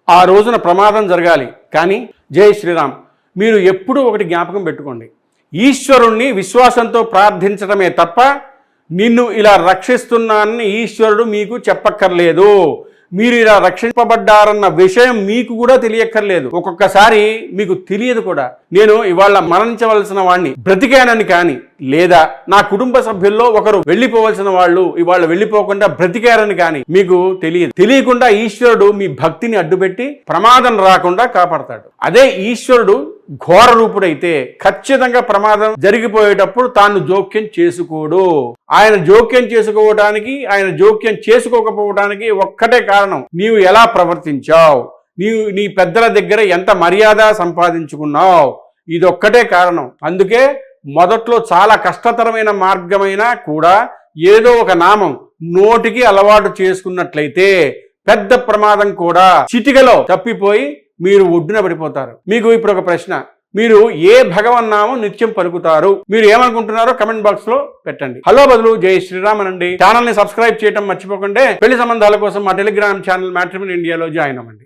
ఆ రోజున ప్రమాదం జరగాలి. కానీ జై శ్రీరామ్, మీరు ఎప్పుడూ ఒకటి జ్ఞాపకం పెట్టుకోండి, ఈశ్వరుణ్ణి విశ్వాసంతో ప్రార్థించడమే తప్ప నిన్ను ఇలా రక్షిస్తున్నానని ఈశ్వరుడు మీకు చెప్పక్కర్లేదు. మీరు ఇలా రక్షింపబడ్డారన్న విషయం మీకు కూడా తెలియక్కర్లేదు. ఒక్కొక్కసారి మీకు తెలియదు కూడా. నేను ఇవాళ మరణించవలసిన వాడిని, బ్రతికానని కానీ, లేదా నా కుటుంబ సభ్యుల్లో ఒకరు వెళ్ళిపోవలసిన వాళ్ళు ఇవాళ వెళ్ళిపోకుండా బ్రతికారని కానీ మీకు తెలియదు. తెలియకుండా ఈశ్వరుడు మీ భక్తిని అడ్డుపెట్టి ప్రమాదం రాకుండా కాపాడతాడు. అదే ఈశ్వరుడు ఘోర రూపుడైతే ఖచ్చితంగా ప్రమాదం జరిగిపోయేటప్పుడు తాను జోక్యం చేసుకోడు. ఆయన జోక్యం చేసుకోవడానికి, ఆయన జోక్యం చేసుకోకపోవడానికి ఒక్కటే కారణం, నీవు ఎలా ప్రవర్తించావు, నీ పెద్దల దగ్గర ఎంత మర్యాద సంపాదించుకున్నావు, ఇదొక్కటే కారణం. అందుకే మొదట్లో చాలా కష్టతరమైన మార్గమైనా కూడా ఏదో ఒక నామం నోటికి అలవాటు చేసుకున్నట్లయితే పెద్ద ప్రమాదం కూడా చిటికలో తప్పిపోయి మీరు ఒడ్డున పడిపోతారు. మీకు ఇప్పుడు ఒక ప్రశ్న, మీరు ఏ భగవన్నామం నిత్యం పలుకుతారు? మీరు ఏమనుకుంటున్నారో కమెంట్ బాక్స్ లో పెట్టండి. హలో బదులు జై శ్రీరామ్ అనండి. ఛానల్ ని సబ్స్క్రైబ్ చేయడం మర్చిపోకండి. పెళ్లి సంబంధాల కోసం మా టెలిగ్రామ్ ఛానల్ మ్యాట్రిమోనీ ఇండియాలో జాయిన్ అవ్వండి.